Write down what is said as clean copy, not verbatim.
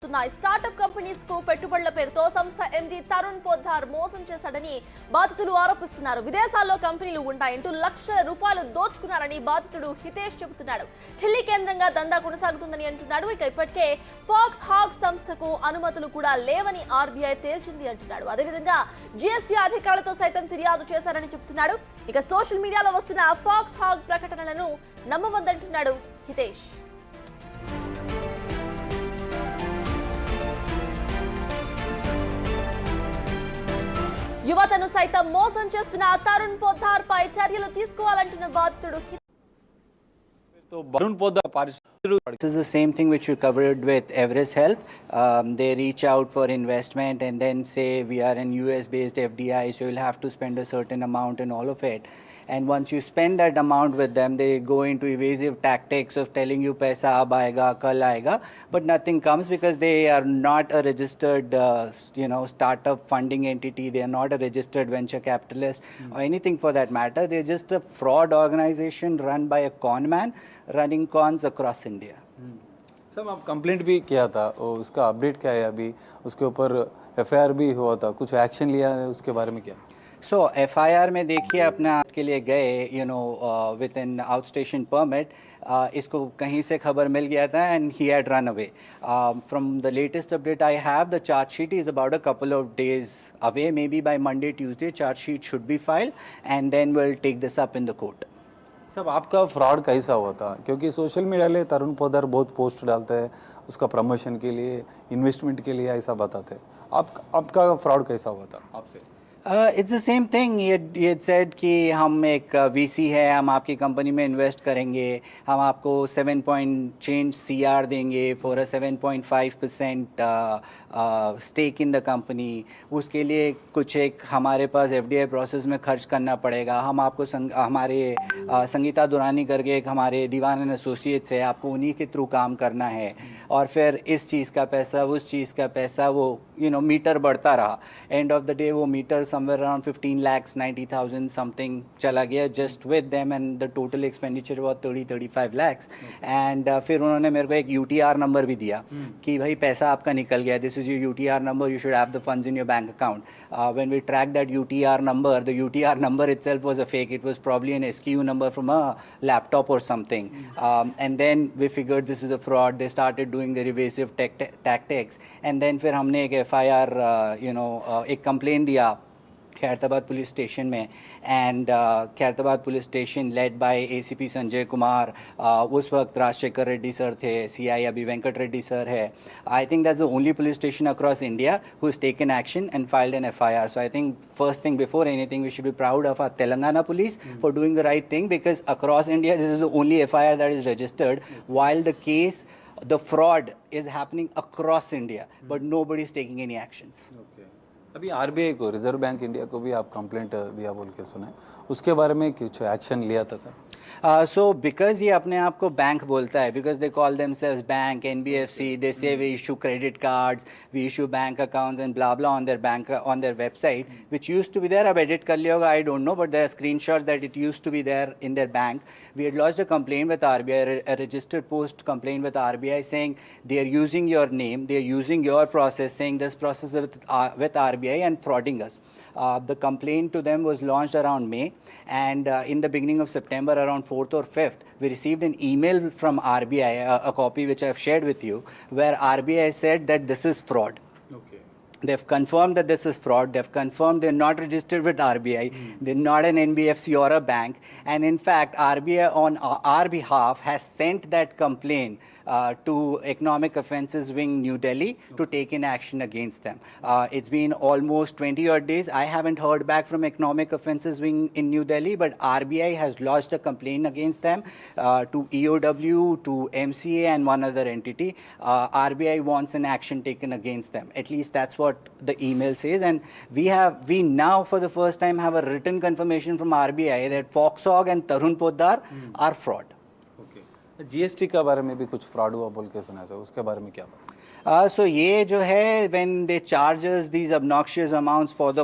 Startup companies కు పెట్టుబడుల పేరుతో సంస్థ ఎండి తరుణ్ పొద్దార్ మోసం చేశాడని బాధితులు ఆరోపిస్తున్నారు. విదేశాల్లో కంపెనీలు ఉంటాయంటూ లక్షల రూపాయలు దోచుకున్నారని బాధితుడు హితేష్ చెబుతున్నాడు. ఢిల్లీ కేంద్రంగా దందా కొనసాగుతుందని అంటున్నాడు. ఇక ఇప్పటికే ఫాక్స్ హాగ్ సంస్థకు అనుమతులు కూడా లేవని ఆర్బీఐ తేల్చింది అంటున్నాడు. అదేవిధంగా జీఎస్టీ అధికారులతో సైతం ఫిర్యాదు చేశారని చెబుతున్నాడు. ఇక సోషల్ మీడియాలో వస్తున్న ఫాక్స్ హాగ్ ప్రకటనలను నమ్మవద్దంటున్నాడు హితేష్. యువతను సైతం మోసం చేస్తున్న తరుణ్ పొద్దార్ పై చర్యలు తీసుకోవాలంటున్న బాధితుడు. This is the same thing which you covered with Everest Health. They reach out for investment and then say we are an US based FDI, so you'll have to spend a certain amount and all of it. And once you spend that amount with them, they go into evasive tactics of telling you paisa ab aayega, kal aayega, but nothing comes because they are not a registered startup funding entity. They are not a registered venture capitalist or anything for that matter. They're just a fraud organization run by a con man running cons across India. Sir आप complaint भी किया था और उसका update क्या है अभी? उसके ऊपर एफआईआर भी हुआ था, कुछ एक्शन लिया है उसके बारे में क्या? सो एफआईआर में देखिए अपना के लिए गए with an outstation permit, इसको कहीं से खबर मिल गया था and he had run away. From the latest update I have, the chargesheet is about a couple of days away, may be by Monday Tuesday chargesheet should be filed and then will take this up in the court. सब आपका fraud कैसा हुआ था? क्योंकि social media ले तरुण पोद्दार बहुत post डालते हैं उसका प्रमोशन के लिए, इन्वेस्टमेंट के लिए ऐसा बताते हैं. आपका फ्रॉड कैसा हुआ था आपसे? It's the same thing. he had said कि हम एक वीसी है, हम आपकी कंपनी में इन्वेस्ट करेंगे, हम आपको 7 पॉइंट चेंज CR देंगे for a 7.5% stake in the company. उसके लिए कुछ एक हमारे पास FDI प्रोसेस में खर्च करना पड़ेगा. हम आपको हमारे संगीता दुरानी करके एक हमारे दीवान एंड एसोसिएट्स है, आपको उन्हीं के थ्रू काम करना है. और फिर इस चीज़ का पैसा, उस चीज़ का पैसा, वो मीटर बढ़ता रहा. एंड ऑफ द डे वो metre somewhere around 15 lakhs 90,000 something चला गया just with them, and the total expenditure was 30-35 lakhs. and फिर उन्होंने मेरे को एक UTR नंबर भी दिया कि भाई पैसा आपका निकल गया, this is your UTR number, you should have the funds in your bank account. When we tracked that UTR number, the UTR number itself was a fake. It was probably an SKU number from a laptop or something. And then we figured this is a fraud. They started doing their evasive tactics, and then फिर हमने एक FIR एक complaint दिया Khairatabad police station में. And Khairatabad police station led by ACP Sanjay Kumar. उस वक्त Rajasekhar Reddy sir थे, CI अभी वेंकट रेड्डी सर है. I think that's the only police station across India who has taken action and filed an FIR. So I think first thing before anything we should be proud of our Telangana police for doing the right thing, because across India this is the only FIR that is registered, while the case, the fraud is happening across India, but nobody is taking any actions. अभी RBI को, reserve bank India को भी आप complaint दिया बोल के सुना है, उसके बारे में कुछ एक्शन लिया था सर? So because ये अपने आप को बैंक बोलता है, because they call themselves bank, NBFC, they say we issue credit cards, we issue bank accounts and blah blah on their website, which used to be there. अब edit कर लिया होगा, I don't know, but there are screenshots that it used to be there in their bank. We had lodged a complaint with RBI, a registered post complaint with RBI, saying they are using your name, they are using your process, saying this process with RBI and frauding us. The complaint to them was launched around May, and in the beginning of September, around 4th or 5th, we received an email from RBI, a copy which I have shared with you, where RBI said that this is fraud. They've confirmed that this is fraud. They've confirmed they're not registered with RBI. They're not an NBFC or a bank. And in fact, RBI on our behalf has sent that complaint to Economic Offences Wing, New Delhi, to take in action against them. It's been almost 20 odd days. I haven't heard back from Economic Offences Wing in New Delhi, but RBI has lodged a complaint against them to EOW, to MCA and one other entity. RBI wants an action taken against them. At least that's what the email says, and we now for the first time have a written confirmation from RBI that Fox Hog and Tarun Poddar are fraud. GST का बारे में भी कुछ fraud हुआ बोल के सुना है, उसके बारे में क्या बात? So ये जो है, when they charge us these obnoxious amounts for the